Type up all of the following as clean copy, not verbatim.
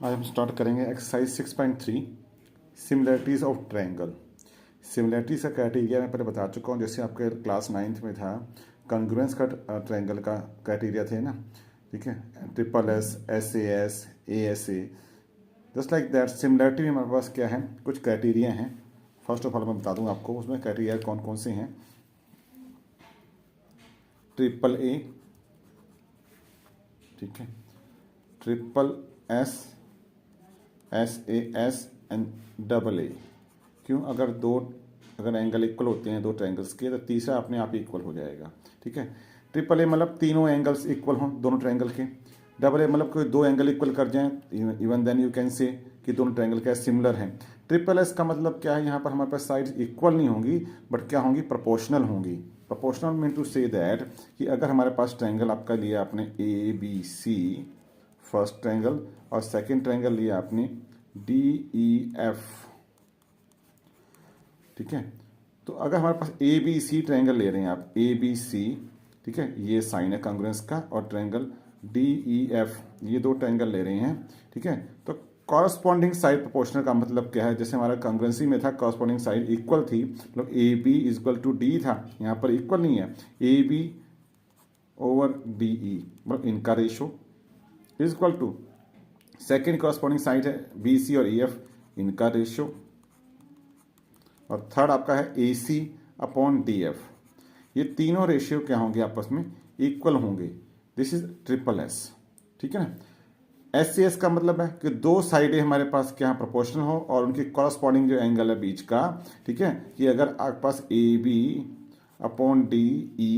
आज हम स्टार्ट करेंगे exercise 6.3 similarities of triangle. Similarities का क्राइटेरिया मैं पहले बता चुका हूँ, जैसे आपके क्लास 9th में था कॉन्ग्रुएंस का ट्रायंगल का क्राइटेरिया थे ना, ठीक है, SSS, SAS, ASA, just like that similarity में हमारे पास क्या है, कुछ क्राइटेरिया हैं। फर्स्ट ऑफ ऑल मैं बता दूँ आपको उसमें क्राइटेरिया कौन कौन से हैं। AAA, ठीक है, SSS, SAS एंड AA। क्यों? अगर एंगल इक्वल होते हैं दो ट्रायंगल्स के, तो तीसरा अपने आप इक्वल हो जाएगा, ठीक है। AAA मतलब तीनों एंगल्स इक्वल हों दोनों ट्रायंगल के। AA मतलब कोई दो एंगल इक्वल कर जाएं, इवन देन यू कैन से कि दोनों ट्रायंगल क्या सिमिलर हैं। SSS का मतलब क्या है, यहाँ पर हमारे पास साइड्स इक्वल नहीं होंगी बट क्या होंगी, प्रोपोर्शनल होंगी। Proportional mean to say that कि अगर हमारे पास ट्रायंगल आपका लिया आपने ABC फर्स्ट ट्रायंगल और सेकंड ट्रायंगल लिया आपने DEF, ठीक है। तो अगर हमारे पास ABC ट्रायंगल ले रहे हैं आप, ABC, ठीक है, ये साइन है कॉन्ग्रुएंस का, और ट्रायंगल DEF, ये दो ट्रायंगल ले रहे हैं, ठीक है। तो कॉरस्पॉन्डिंग साइड प्रोपोर्शनल का मतलब क्या है, जैसे हमारा कॉन्ग्रुएंसी में था कॉरस्पॉन्डिंग साइड इक्वल थी, मतलब AB इक्वल टू D था, यहाँ पर इक्वल नहीं है। AB ओवर DE मतलब इनका ratio is equal to second corresponding side है BC और EF, इनका रेशो, और थर्ड आपका है AC अपॉन DF। ये तीनों रेशियो क्या होंगे, आपस में इक्वल होंगे। दिस इज SSS, ठीक है ना। SAS का मतलब है कि दो साइडें हमारे पास क्या प्रोपोर्शनल हो और उनकी कॉरस्पॉन्डिंग जो एंगल है बीच का, ठीक है, कि अगर आपके पास AB upon DE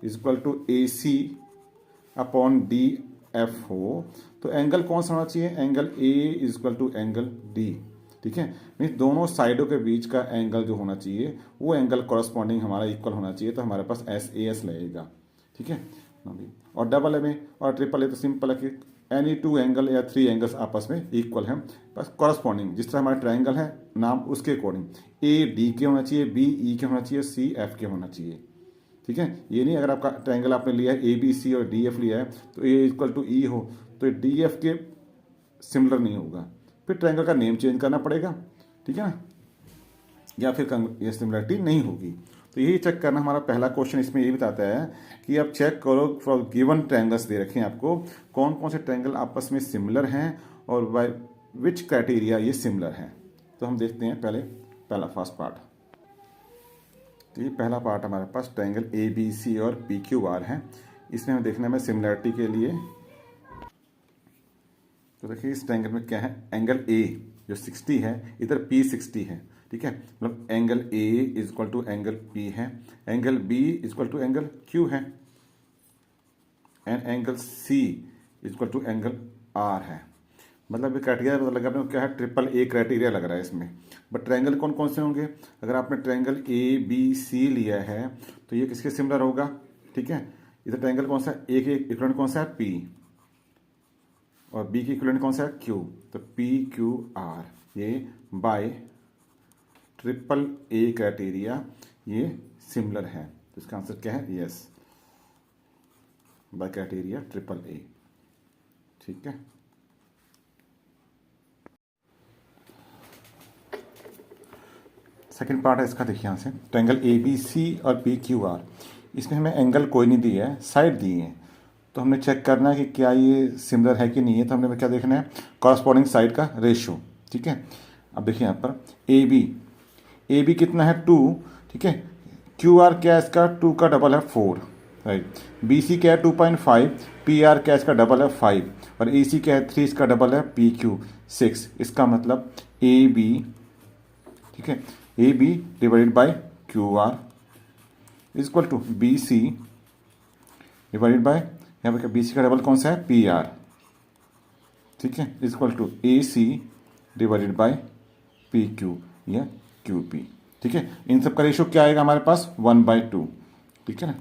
is equal to AC upon DF हो, तो एंगल कौन सा होना चाहिए, angle A is equal to angle D, ठीक है। मीन्स दोनों साइडों के बीच का एंगल जो होना चाहिए वो एंगल कॉरस्पॉन्डिंग हमारा इक्वल होना चाहिए, तो हमारे पास SAS लगेगा, ठीक है। और AA में और AAA तो सिंपल है कि एनी टू एंगल या थ्री एंगल्स आपस में इक्वल हैं, बस कॉरस्पॉन्डिंग जिस तरह हमारा ट्रायंगल है नाम उसके अकॉर्डिंग AD के होना चाहिए, BE के होना चाहिए, CF के होना चाहिए, ठीक है। ये नहीं अगर आपका ट्रायंगल आपने लिया है ABC और DF लिया है तो A इक्वल टू E हो तो DF के सिमिलर नहीं होगा, फिर ट्रायंगल का नेम चेंज करना पड़ेगा, ठीक है ना, या फिर ये सिमिलरिटी नहीं होगी। तो यही चेक करना हमारा पहला क्वेश्चन इसमें यही बताता है कि आप चेक करो फॉर गिवन ट्रायंगल्स दे रखे हैं आपको, कौन कौन से ट्रायंगल आपस में सिमिलर हैं और बाय विच क्राइटेरिया ये सिमिलर हैं। तो हम देखते हैं पहला फर्स्ट पार्ट। तो ये पहला पार्ट हमारे पास ट्रायंगल ABC और PQR है। इसमें हम देखना है सिमिलरिटी के लिए, तो देखिए इस ट्रायंगल में क्या है, एंगल A जो 60 है, इधर P 60 है, ठीक है, मतलब angle A is equal to angle P है, angle B is equal to angle Q है, and angle C is equal to angle R है। मतलब ये क्राइटेरिया पता लगा आपने क्या है, AAA क्राइटेरिया लग रहा है इसमें। बट ट्रायंगल कौन कौन से होंगे, अगर आपने ट्रायंगल ABC लिया है तो ये किसके सिमिलर होगा, ठीक है। इधर ट्रायंगल कौन सा है, A के इक्विवेलेंट कौन सा है P, और B की इक्विवेलेंट कौन सा है Q, तो PQR ये बाय AAA क्राइटेरिया ये सिमिलर है। तो इसका आंसर क्या है, यस, बाय क्राइटेरिया AAA, ठीक है। सेकेंड पार्ट है इसका, देखिए यहाँ से ट्रायंगल ABC और PQR, इसमें हमें एंगल कोई नहीं दिया है, साइड दिए हैं, तो हमने चेक करना है कि क्या ये सिमिलर है कि नहीं है। तो हमने क्या देखना है, कॉरस्पॉन्डिंग साइड का रेशियो, ठीक है। अब देखिए यहाँ पर AB कितना है 2, ठीक है। QR क्या है इसका, 2 का डबल है 4, राइट। BC क्या है 2.5, PR क्या है इसका डबल है 5, और AC क्या है 3, इसका डबल है PQ 6। इसका मतलब AB, ठीक है, AB divided by QR is equal to BC divided by, यहाँ पे BC का डबल कौन सा है PR, ठीक है, is equal to AC divided by PQ या QP, ठीक है। इन सब का रेशियो क्या आएगा हमारे पास 1/2, ठीक है ना,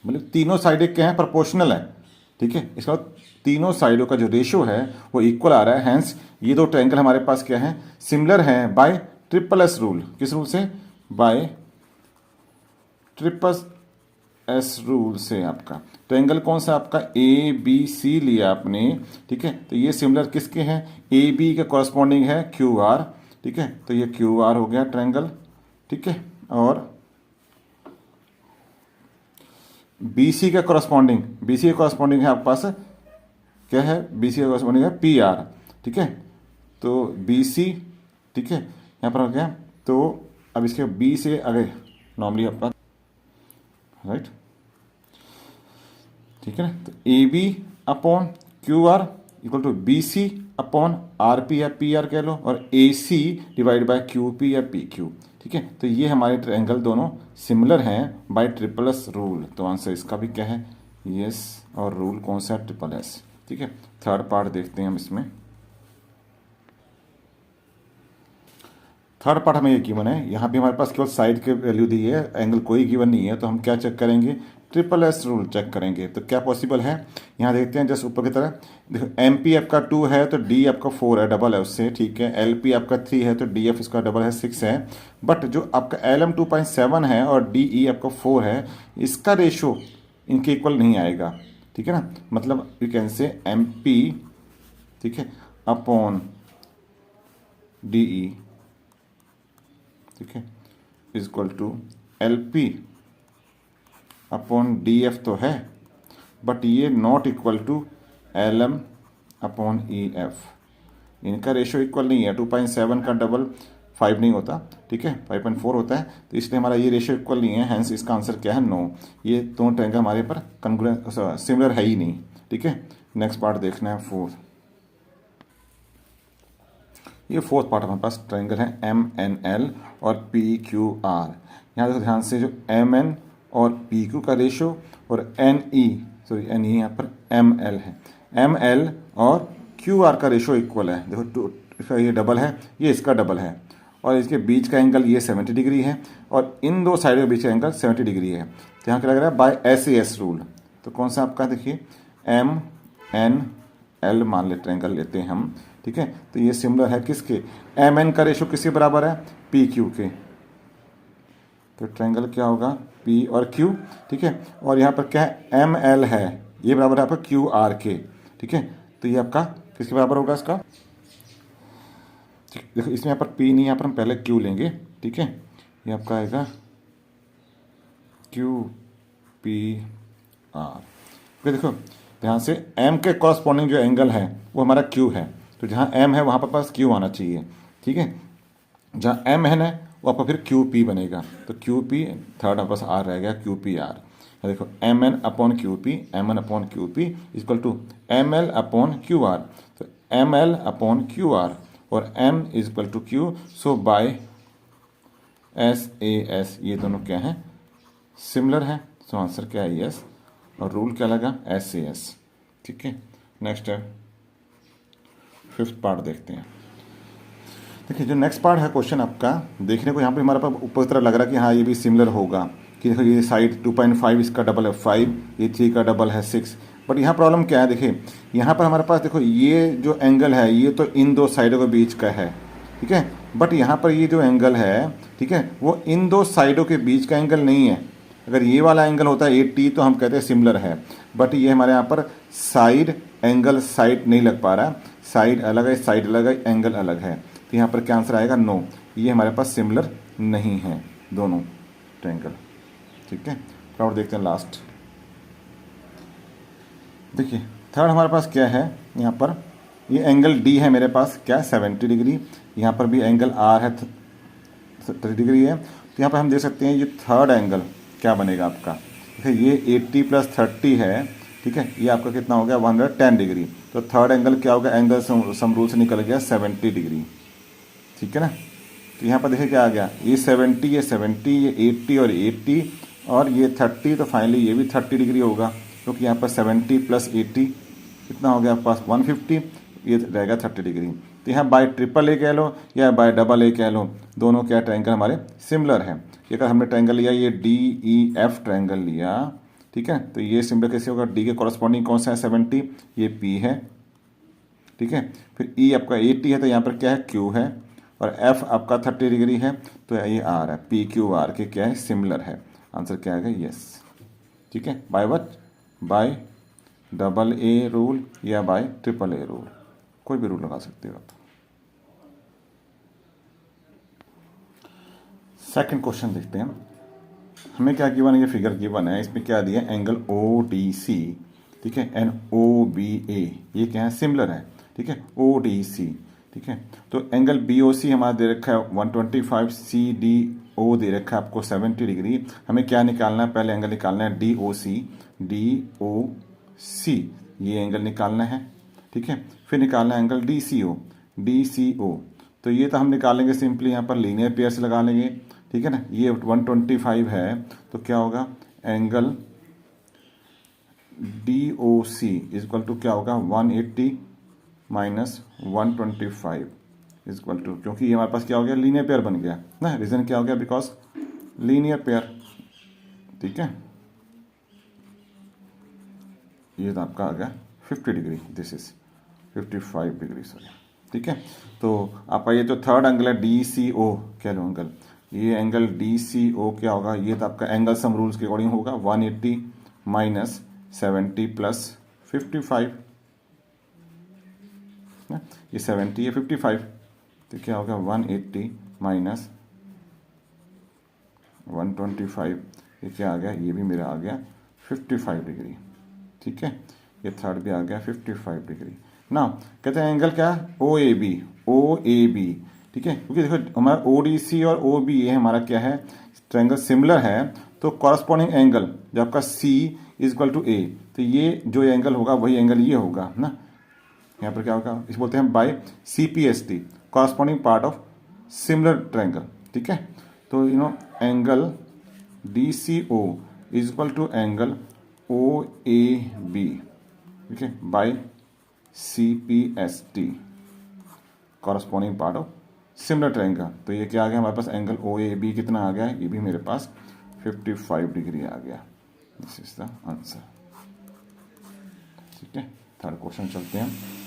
मतलब तीनों साइडें क्या है, प्रोपोर्शनल है, ठीक है। इसका तीनों साइडों का जो रेशियो है वो इक्वल आ रहा है, हैंस ये दो ट्रायंगल हमारे पास क्या है, सिमिलर हैं बाय SSS रूल। किस रूल से, बाय एस रूल से आपका ट्रायंगल कौन सा आपका ए बी सी लिया आपने, ठीक है, तो ये सिमिलर किसके हैं, ए बी के कॉरस्पॉन्डिंग है क्यू आर, ठीक है, तो ये क्यू आर हो गया ट्रायंगल, ठीक है, और बी सी का कॉरस्पॉन्डिंग है आपके पास क्या है, बी सी का कॉरस्पॉन्डिंग है पी आर, ठीक है, तो बी सी, ठीक है, यहाँ पर हो गया, तो अब इसके बी से आगे नॉर्मली आपका राइट, ठीक है ना, तो A B upon Q R equal to B C upon R P या पी आर कह लो, और A C divide by Q P या पी क्यू, ठीक है, तो ये हमारे ट्रायंगल दोनों सिमिलर हैं बाय ट्रिपल एस रूल, तो आंसर इसका भी क्या है, यस, और रूल कौन सा है, ट्रिपल एस, ठीक है। थर्ड पार्ट देखते हैं हम इसमें। थर्ड पार्ट हमें ये गिवन है, यहाँ भी हमारे पास केवल साइड के वैल्यू दी है, एंगल कोई गिवन नहीं है, तो हम क्या चेक करेंगे, ट्रिपल एस रूल चेक करेंगे, तो क्या पॉसिबल है, यहाँ देखते हैं जस्ट ऊपर की तरह, देखो एम पी आपका 2 है तो डी आपका 4 है, डबल है उससे, ठीक है, एल पी आपका 3 है तो डी एफ इसका डबल है 6 है, बट जो आपका एल एम 2.7 है और डी ई आपका 4 है, इसका रेशो इनके इक्वल नहीं आएगा, ठीक है ना, मतलब you can say M P, ठीक है, अपॉन डी ई, ठीक है, is equal to L P upon D F तो है, बट ये not equal to L M upon E F, इनका रेशो इक्वल नहीं है, 2.7 का डबल 5 नहीं होता, ठीक है, 5.4 होता है, तो इसलिए हमारा ये रेशो इक्वल नहीं है, हैंस इसका आंसर क्या है, नो, ये दोनों ट्रायंगल हमारे पर कंग्रुएंट सिमिलर है ही नहीं, ठीक है। नेक्स्ट पार्ट देखना है फोर्थ, ये फोर्थ पार्ट हमारे पास ट्रायंगल है एम एन एल और पी क्यू आर, यहाँ देखो ध्यान से, जो एम एन और पी क्यू का रेशो और N E, sorry N E यहाँ पर एम एल है, एम एल और क्यू आर का रेशो इक्वल है, देखो इसका ये डबल है, ये इसका डबल है, और इसके बीच का एंगल ये 70 डिग्री है, और इन दो साइडों के बीच का एंगल 70 डिग्री है, तो यहाँ क्या लग रहा है bye S A S rule, तो कौन सा आपका देखिए एम एन एल मान ले ट्रायंगल लेते हैं हम, ठीक है, तो ये सिमिलर है किसके, एम एन का रेशो किसके बराबर है, पी क्यू के, तो ट्रायंगल क्या होगा पी और क्यू, ठीक है, और यहाँ पर क्या है एम एल है, ये बराबर है आपका क्यू आर के, ठीक है, तो ये आपका किसके बराबर होगा इसका, देखो इसमें यहाँ पर पी नहीं, यहाँ पर हम पहले क्यू लेंगे, ठीक है, ये आपका आएगा क्यू पी आर, ओके, देखो ध्यान से एम के कॉरस्पॉन्डिंग जो एंगल है वो हमारा क्यू है, तो जहाँ एम है वहाँ पर पास क्यू आना चाहिए, ठीक है, जहाँ एम है वो आपका फिर क्यू पी बनेगा, तो क्यू पी थर्ड आपके पास आर रह गया, क्यू पी आर, देखो M N upon Q P, M N upon Q P equal to M L upon Q R, तो M L upon Q R और M is equal to Q, so by S A S, ये दोनों क्या है similar है, so answer क्या है yes, और रूल क्या लगा एस ए एस, ठीक है। नेक्स्ट है फिफ्थ पार्ट देखते हैं, देखिए जो नेक्स्ट पार्ट है क्वेश्चन आपका, देखने को यहाँ पे हमारे पास ऊपर तरह लग रहा है कि हाँ ये भी सिमिलर होगा, कि देखो ये साइड 2.5 इसका डबल है 5, ये 3 का डबल है 6, बट यहाँ प्रॉब्लम क्या है, देखिए यहाँ पर हमारे पास देखो ये जो एंगल है ये तो इन दो साइडों के बीच का है, ठीक है, बट यहाँ पर ये जो एंगल है, ठीक है, वो इन दो साइडों के बीच का एंगल नहीं है, अगर ये वाला एंगल होता है 80 तो हम कहते हैं सिमिलर है, बट ये हमारे यहाँ पर साइड एंगल साइड नहीं लग पा रहा, साइड अलग है साइड अलग है एंगल अलग है, तो यहाँ पर क्या आंसर आएगा नो, ये हमारे पास सिमिलर नहीं है दोनों ट्रायंगल, ठीक है। और देखते हैं लास्ट, देखिए थर्ड हमारे पास क्या है, यहाँ पर ये एंगल डी है मेरे पास क्या है 70 डिग्री, यहाँ पर भी एंगल आर है 30 डिग्री है, तो यहाँ पर हम देख सकते हैं ये थर्ड एंगल क्या बनेगा आपका, देखिए ये 80 + 30 है, ठीक है, ये आपका कितना हो गया 110 डिग्री, तो थर्ड एंगल क्या होगा, एंगल सम रूल से निकल गया 70 डिग्री, ठीक है ना, तो यहाँ पर देखिए क्या आ गया, ये 70, ये 70, ये 80 और 80 और ये 30, तो फाइनली ये भी 30 डिग्री होगा, क्योंकि यहाँ पर 70 + 80 कितना हो गया आपके पास 150, ये रहेगा 30 डिग्री, तो यहाँ बाय ट्रिपल ए कह लो या बाय डबल ए कह लो, दोनों क्या ट्रायंगल हमारे सिमिलर है, ये अगर हमने ट्रायंगल लिया ये डी ई एफ ट्रायंगल लिया, ठीक है, तो ये सिमिलर कैसे होगा, डी के कॉरस्पॉन्डिंग कौन सा है 70, ये पी है, ठीक है, फिर ई आपका 80 है तो यहाँ पर क्या है क्यू है, और एफ आपका 30 डिग्री है, तो ये आर है, पी क्यू आर के क्या है सिमिलर है, आंसर क्या आएगा यस। ठीक है, by what, bye double A rule या बाय ट्रिपल ए रूल, कोई भी रूल लगा सकते हो आप। सेकंड क्वेश्चन देखते हैं। हमें क्या गिवन है, ये फिगर गिवन है, इसमें क्या दिया, एंगल ओ डी सी, ठीक है, एंड ओ बी ए, ये क्या है, सिमिलर है, ठीक है, ओ डी सी, ठीक है। तो एंगल बी ओ सी हमारा दे रखा है 125, सी डी ओ दे रखा है आपको 70 डिग्री। हमें क्या निकालना है, पहले एंगल निकालना है डी ओ सी, डी ओ सी, ये एंगल निकालना है, ठीक है। फिर निकालना है angle D C O, D C ओ। तो ये तो हम निकालेंगे सिंपली यहाँ पर लीनियर पेयर से लगा लेंगे, ठीक है ना। ये 125 है, तो क्या होगा, angle D O C is equal to क्या होगा, 180 माइनस 125 इजक्वल टू, क्योंकि ये हमारे पास क्या हो गया, लीनियर पेयर बन गया ना। रीजन क्या हो गया, बिकॉज लीनियर पेयर, ठीक है। ये तो आपका आ गया 50 degree, this is 55 degree, sorry, ठीक है। तो आपका ये तो थर्ड एंगल है डी सी ओ, क्या लो एंगल, ये एंगल डी सी ओ क्या होगा, ये तो आपका एंगल सम रूल्स के अकॉर्डिंग होगा 180 माइनस 70 प्लस 55, ये 70 है 55, तो क्या होगा 180 माइनस 125, ये क्या आ गया, ये भी मेरा आ गया 55 डिग्री, ठीक है। ये थर्ड भी आ गया 55 डिग्री ना। कहते हैं एंगल क्या, ओ A B, O A B, ठीक है, क्योंकि देखो हमारा ओ डी सी और ओ बी ए हमारा क्या है, ट्रायंगल सिमिलर है, तो कॉरस्पॉन्डिंग एंगल जो आपका सी इज इक्वल टू ए, तो ये जो एंगल होगा वही एंगल ये होगा ना। यहाँ पर क्या होगा, इस बोलते हैं by C P S T, corresponding part of similar triangle, ठीक है। तो angle D C O is equal to angle O A B, ठीक है, by C P S T, corresponding part of similar triangle. तो ये क्या आ गया हमारे पास, एंगल ओ ए बी कितना आ गया, ये भी मेरे पास 55 डिग्री आ गया। दिस इज द आंसर, ठीक है। थर्ड क्वेश्चन चलते हैं।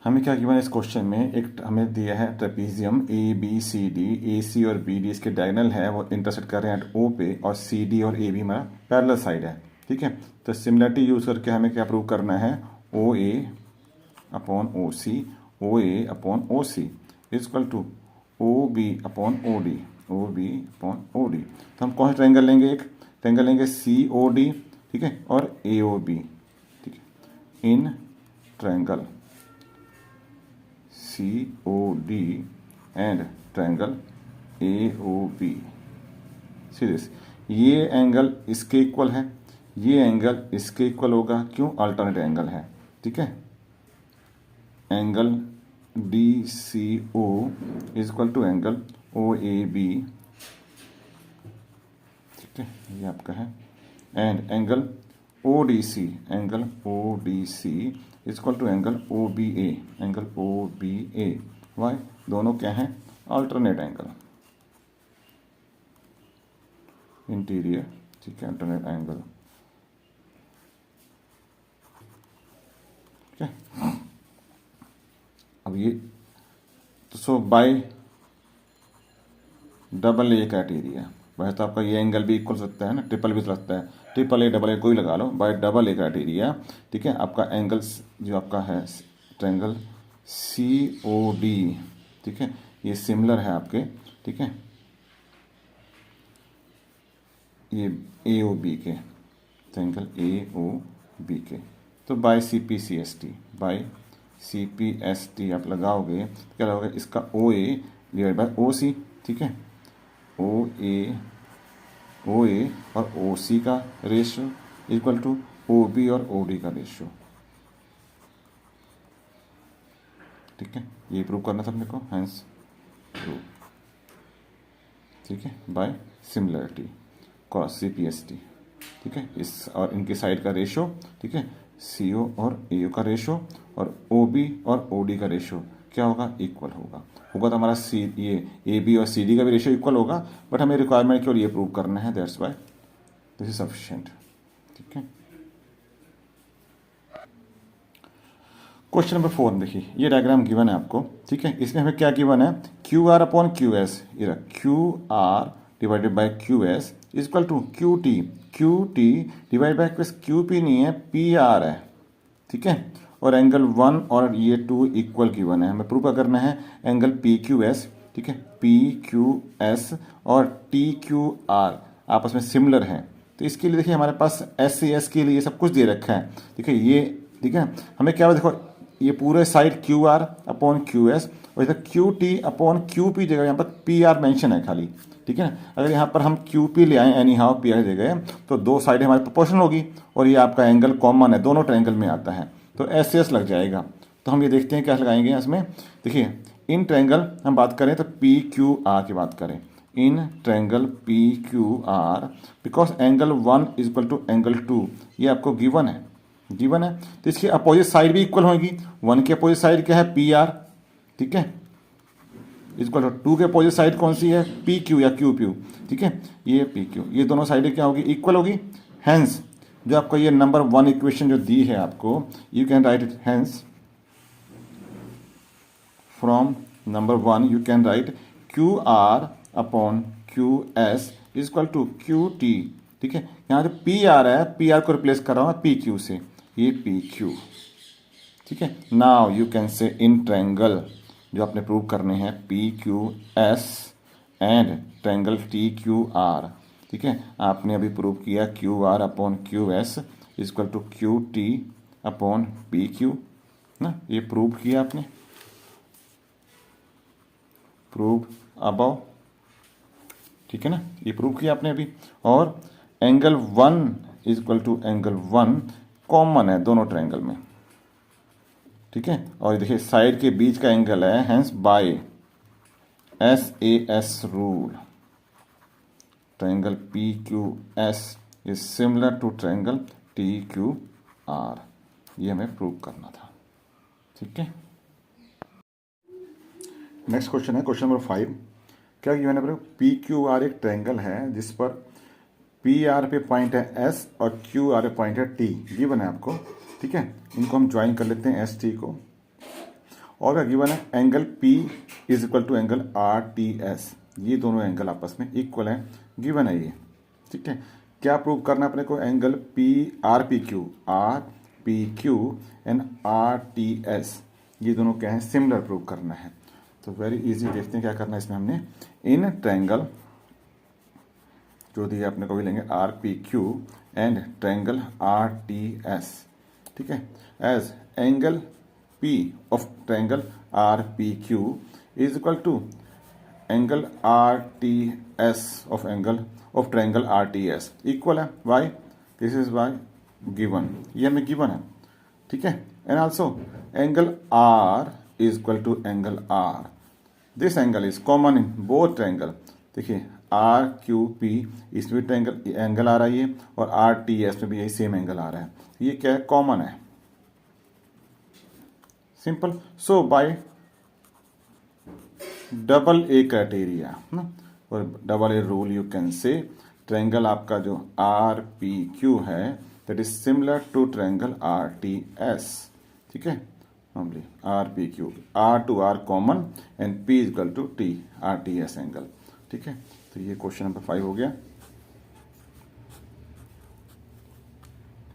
हमें क्या गिवन है इस क्वेश्चन में, एक हमें दिया है trapezium A B C D, A C और बी डी इसके डायगोनल है, वो इंटरसेक्ट कर रहे हैं एट ओ पे, और सी डी और ए बी हमारा पैरेलल साइड है, ठीक है। तो सिमिलरिटी यूज करके हमें क्या प्रूव करना है, O A upon O C, O A upon O C is equal to O B upon O D, O B upon O D. तो हम कौन सा ट्रायंगल लेंगे, एक ट्रायंगल लेंगे सी ओ डी, ठीक है, और ए ओ बी, ठीक है, in triangle C O D and triangle A O B, serious, ये एंगल इसके इक्वल है, ये एंगल इसके इक्वल होगा, क्यों, अल्टरनेट एंगल है, ठीक है। Angle D C O is equal to angle O A B, ठीक है, ये आपका है, and angle O D C, angle O D C is equal to angle O B A, angle O B A, why, दोनों क्या हैं, alternate angle, interior, ठीक है, अल्टरनेट एंगल, ठीक है। अब ये तो सो बाय डबल ए क्राइटेरिया, वैसे तो आपका ये एंगल भी इक्वल सकता है ना, ट्रिपल भी सकता है, ट्रिपल ए डबल ए कोई लगा लो, बाय डबल ए क्राइटेरिया, ठीक है। आपका एंगल जो आपका है ट्रायंगल सी ओ डी, ठीक है, ये सिमिलर है आपके, ठीक है, ये ए ओ बी के, ट्रायंगल ए ओ बी के। तो by C P C S T, by C P S T आप लगाओगे तो क्या होगा, इसका ओ ए डिवाइड बाय ओ सी, ठीक है, ओ ए और ओ सी का ratio equal to O B और ओ डी का रेशियो, ठीक है। ये प्रूव करना था अपने को, हैंस प्रूव, ठीक है, by similarity cross C P S T, ठीक है, इस और इनके साइड का रेशियो, ठीक है, सी ओ और ए ओ का रेशियो और ओ बी और ओ डी का रेशियो क्या होगा, इक्वल होगा तो हमारा सी ये ए बी और सी डी का भी रेशियो इक्वल होगा, बट हमें रिक्वायरमेंट केवल ये प्रूव करना है, that's why this is sufficient, ठीक है। क्वेश्चन नंबर 4 देखिए, ये डायग्राम गिवन है आपको, ठीक है। इसमें हमें क्या गिवन है, Q R upon Q S, ये Q R divided by Q S is equal to Q T, Q T divide by Q P नहीं है, पी आर है, ठीक है। और एंगल 1 और ये 2 इक्वल गिवन है, हमें प्रूव करना है एंगल पी क्यू एस, ठीक है, पी क्यू एस और टी क्यू आर आपस में सिमिलर हैं। तो इसके लिए देखिए हमारे पास एस सी एस के लिए सब कुछ दे रखा है, देखिए ये, ठीक है। हमें क्या देखो, ये पूरे side Q R upon Q S और इधर Q T upon Q P जगह यहाँ पर पी आर मैंशन है खाली, ठीक है। अगर यहाँ पर हम क्यू पी ले आए एनी हाउ पी आर जगह, तो दो साइडें हमारी प्रोपोर्शनल होगी और ये आपका एंगल कॉमन है, दोनों ट्रायंगल में आता है, तो एस एस लग जाएगा। तो हम ये देखते हैं क्या लगाएंगे इसमें। देखिए इन ट्रायंगल हम बात करें तो पी क्यू आर की बात करें, in triangle P Q R, because angle 1 is equal to angle 2 ये आपको गिवन है, गिवन है। तो इसकी अपोजिट साइड भी इक्वल होगी, 1 की अपोजिट साइड क्या है, पी आर, ठीक है, इक्वल टू 2 के अपोजिट साइड कौन सी है, पी क्यू या क्यू पी, ठीक है, ये पी क्यू, ये दोनों साइडें क्या होगी, इक्वल होगी। हैंस जो आपको ये नंबर 1 इक्वेशन जो दी है आपको, you can write it, hence from number 1 you can write Q R upon Q S is equal to Q T, ठीक है। यहाँ जो पी आर है, पी आर को रिप्लेस कर रहा हूँ पी क्यू से, ये पी क्यू, ठीक है। नाउ यू कैन से इन ट्रायंगल जो आपने प्रूव करने हैं P Q S and triangle T Q R, ठीक है, आपने अभी प्रूव किया Q R upon Q S is equal to Q T upon P Q ना, ये प्रूव किया आपने, प्रूव अबाउ, ठीक है ना, ये प्रूव किया आपने अभी। और angle 1 is equal to angle 1 common है दोनों ट्रायंगल में, ठीक है। और देखिए साइड के बीच का एंगल है, hence by S A S rule triangle P Q S is similar to triangle T Q R, ये हमें प्रूव करना था, ठीक है। नेक्स्ट क्वेश्चन है क्वेश्चन नंबर 5। क्या गिवन है, पी क्यू आर एक ट्रायंगल है जिस पर पी आर पे पॉइंट है एस और क्यू आर पे पॉइंट है टी, गिवन है आपको, ठीक है। इनको हम ज्वाइन कर लेते हैं एस टी को, और गिवन है angle P is equal to angle R T S, ये दोनों एंगल आपस में इक्वल है, गिवन है ये, ठीक है। क्या प्रूव करना है अपने को, angle P R P Q and are T S, ये दोनों क्या है, सिमिलर प्रूव करना है। तो वेरी इजी, देखते हैं क्या करना है इसमें हमने। इन ट्रायंगल जो दिया अपने को भी लेंगे R P Q and triangle R T S, ठीक है, as angle P of triangle R P Q is equal to angle R T S of angle of triangle R T S, equal है, why, this is why given, ये हमें given है, ठीक है। And also angle R is equal to angle R, this angle is common in both triangle, देखिए R Q P इसमें भी triangle angle आ रहा है ये, और आर टी एस में भी यही सेम एंगल आ रहा है, ये क्या है, कॉमन है, simple. So by double A criteria ना, और double A rule you can say triangle आपका जो आर पी क्यू है that is similar to triangle R T S, ठीक है। Only R P Q, R to R common and P is equal to T R T S angle, ठीक है। तो ये question number 5 हो गया,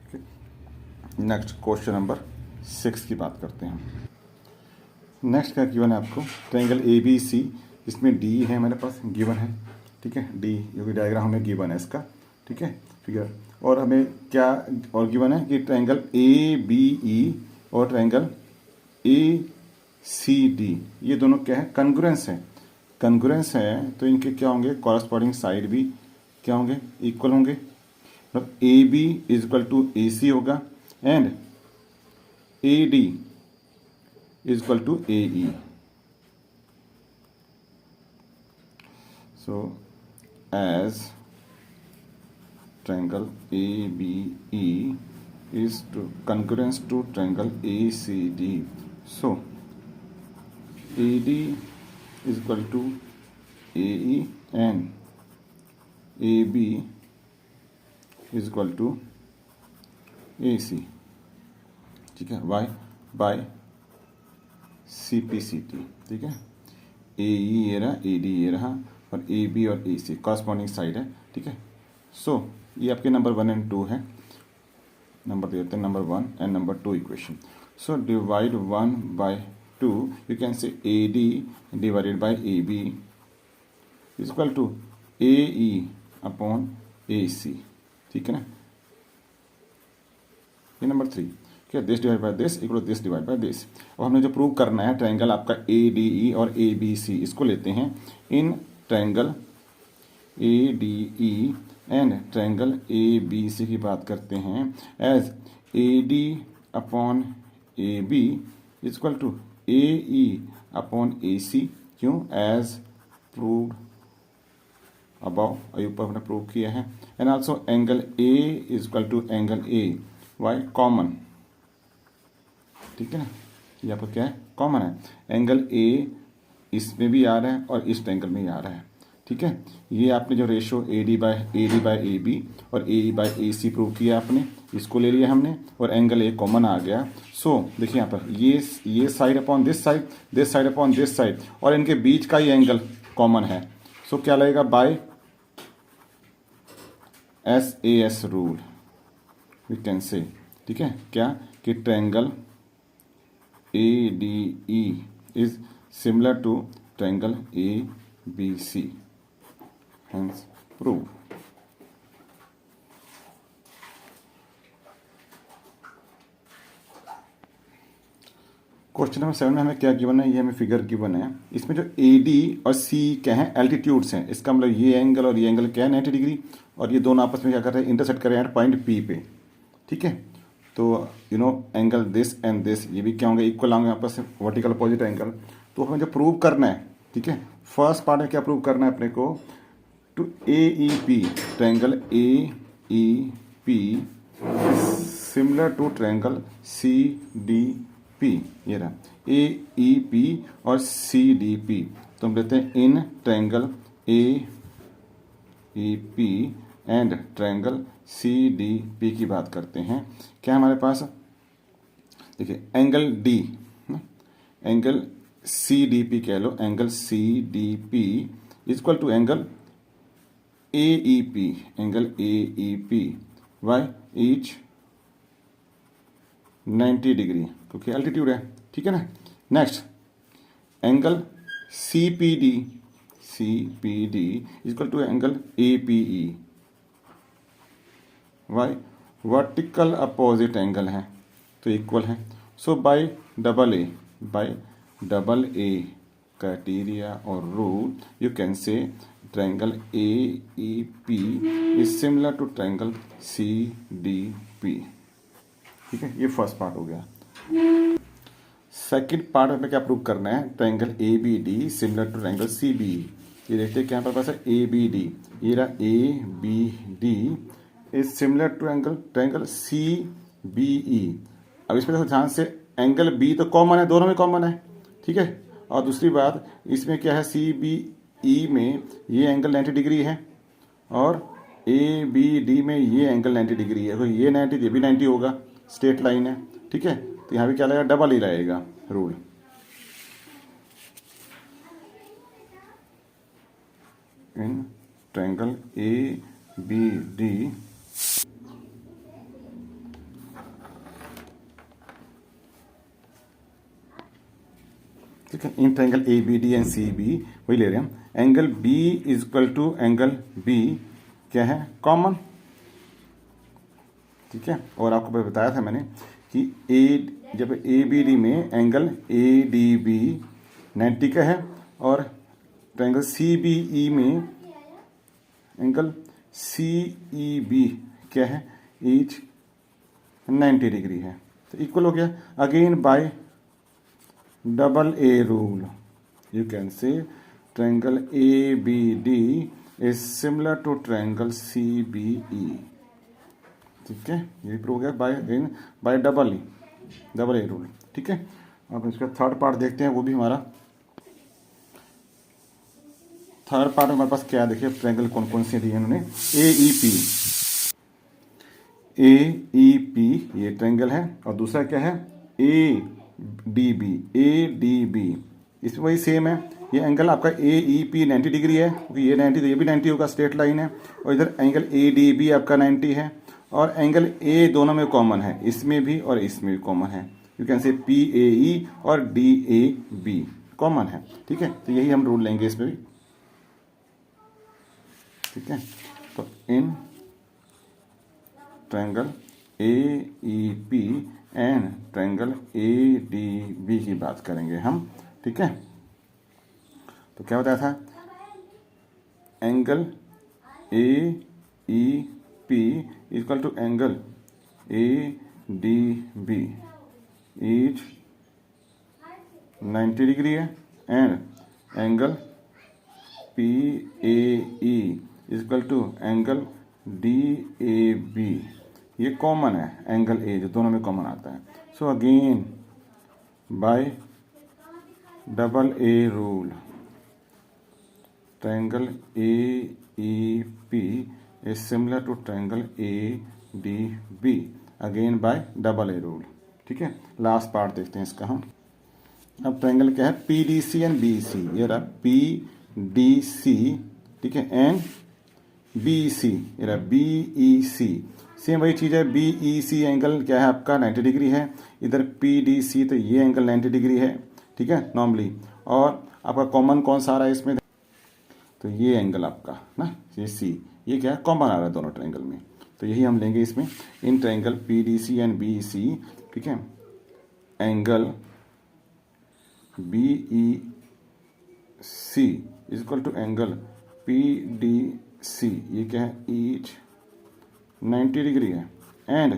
ठीक है। नेक्स्ट क्वेश्चन नंबर 6 की बात करते हैं। नेक्स्ट क्या गिवन है आपको, ट्रायंगल ए बी सी, इसमें डी है हमारे पास गिवन है, ठीक है, डी जो कि डायग्राम हमें गिवन है इसका, ठीक है, फिगर। और हमें क्या और गिवन है कि ट्रायंगल ए बी ई और ट्रायंगल ए सी डी, ये दोनों क्या है, कन्ग्रुएंस है, कन्ग्रुएंस है, तो इनके क्या होंगे, कॉरस्पॉन्डिंग साइड भी क्या होंगे, इक्वल होंगे, मतलब A B is equal to A C होगा and A D is equal to A E. So as triangle ABE is to congruence to triangle ACD. So AD is equal to AE and AB is equal to AC, ठीक है, y by CPCT, ठीक है। AE ये रहा, AD ये रहा, और AB और AC कॉरस्पॉन्डिंग साइड है, ठीक है। सो ये आपके नंबर 1 एंड 2 है। नंबर दे देते हैं number 1 and number 2 equation. So divide 1 by 2, you can say AD divided by AB is equal to AE upon AC, ठीक है ना। ये नंबर 3, क्या this divide by this equal to this divide by this. अब हमने जो prove करना है ट्रायंगल आपका ADE और ABC, इसको लेते हैं in triangle ADE and triangle ABC की बात करते हैं as AD upon AB is equal to AE upon AC। क्यों? एज प्रूव्ड अबाउ, ऊपर हमने प्रूव किया है। And also angle A is equal to angle A, why common, ठीक है ना। ये आपका क्या है? कॉमन है। एंगल A इसमें भी आ रहा है और इस ट्रायंगल में ही आ रहा है, ठीक है। ये आपने जो रेशो AD बाय AB और AE बाय AC प्रूव किया आपने, इसको ले लिया हमने और एंगल A कॉमन आ गया। सो देखिए यहाँ पर ये side upon this side upon this side, और इनके बीच का ही एंगल कॉमन है। सो क्या लगेगा? By SAS rule we can say, ठीक है, क्या कि triangle ADE is similar to triangle ABC, hence prove। Question number 7 में हमें क्या गिवन है? ये हमें फिगर गिवन है। इसमें जो AD और C क्या है? एल्टीट्यूड्स हैं। इसका मतलब ये एंगल और ये एंगल क्या है? 90 डिग्री, और ये दोनों आपस में क्या कर रहे हैं? इंटरसेक्ट कर रहे हैं पॉइंट P पे, ठीक है। तो you know angle this and this, ये भी क्या होंगे? इक्वल होंगे आपस में, वर्टिकल अपोजिट एंगल। तो हमें जो प्रूव करना है, ठीक है, फर्स्ट पार्ट में क्या प्रूव करना है अपने को? To AEP, triangle AEP similar to triangle CDP। ये रहा AEP और CDP। तो हम लेते हैं in triangle AEP and triangle CDP की बात करते हैं। क्या हमारे पास? देखिए एंगल D, एंगल CDP कह लो, angle CDP is equal to angle AEP, angle AEP why each 90 degree, क्योंकि एल्टीट्यूड है, ठीक है ना। Next angle CPD is equal to angle APE, why vertical opposite angle है तो इक्वल है। So by double A criteria और rule you can say triangle AEP is similar to triangle CDP, ठीक है। ये फर्स्ट पार्ट हो गया। Second part में क्या प्रूव करना है? Triangle ABD similar to triangle CBE। ये देखते हैं क्या हमारे पास है? ABD, ये रहा ABD is similar to triangle CBE। अब इसमें देखो ध्यान से, एंगल B तो कॉमन है, दोनों में कॉमन है, ठीक है। और दूसरी बात इसमें क्या है? CBE में ये एंगल 90 डिग्री है और ABD में ये एंगल 90 डिग्री है, तो ये 90, ये भी 90 होगा, स्ट्रेट लाइन है, ठीक है। तो यहाँ भी क्या लगेगा? डबल ही रहेगा रूल। इन ट्रायंगल ABD ठीक है, in triangle ABD and CB वही ले रहे हैं हम। Angle B is equal to angle B क्या है? कॉमन, ठीक है। और आपको बताया था मैंने कि जब ABD में एंगल ADB 90 का है और ट्रायंगल CBE में एंगल CEB क्या है? ईच 90 डिग्री है, तो इक्वल हो गया। Again by double A rule you can say triangle ABD is similar to triangle CBE, ठीक है। ये प्रूव हो गया बाय डबल ए रूल, ठीक है। अब इसका थर्ड पार्ट देखते हैं, वो भी हमारा थर्ड पार्ट हमारे पास क्या है? देखिए ट्रायंगल कौन कौन से दिए इन्होंने। AEP ये ट्रायंगल है, और दूसरा क्या है? ADB इसमें वही सेम है, ये एंगल आपका ए ई पी 90 डिग्री है, क्योंकि ये 90 तो ये भी 90 होगा, स्ट्रेट लाइन है। और इधर एंगल ए डी बी आपका 90 है, और एंगल ए दोनों में कॉमन है, इसमें भी और इसमें भी कॉमन है। You can say P A E और डी ए बी कॉमन है, ठीक है। तो यही हम रूल लेंगे इसमें भी, ठीक है। तो in triangle A E P and triangle A D B की बात करेंगे हम, ठीक है। तो क्या बताया था, angle A E P equal to angle A D B is 90 degree है, and angle P A E equal to angle D A B, ये कॉमन है, एंगल ए जो दोनों में कॉमन आता है। So again by double A rule, triangle A E P is similar to triangle A D B, again by double A rule, ठीक है। Last part देखते हैं इसका हम। अब ट्रायंगल क्या है, P D C and B C, ये रहा पी डी सी, ठीक है, एंड बी सी, ये रहा बी ई सी। सेम वही चीज़ है, बी ई सी एंगल क्या है आपका 90 डिग्री है, इधर पी डी सी तो ये एंगल 90 डिग्री है, ठीक है नॉर्मली। और आपका कॉमन कौन सा आ रहा है इसमें, तो ये एंगल आपका ना, ये सी, ये क्या है कॉमन आ रहा है दोनों ट्रायंगल में। तो यही हम लेंगे इसमें, in triangle P D C and B C, ठीक है, angle B E C is equal to angle P D C, ये क्या है ईच 90 डिग्री है, and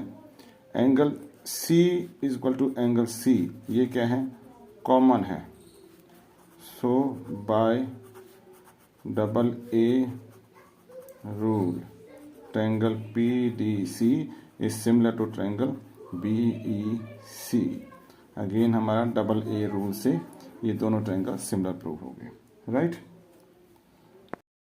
angle C is equal to angle C, ये क्या है कॉमन है। So by double A rule, triangle P D C is similar to triangle B E C. Again हमारा double A rule से ये दोनों triangle similar prove हो गए, राइट।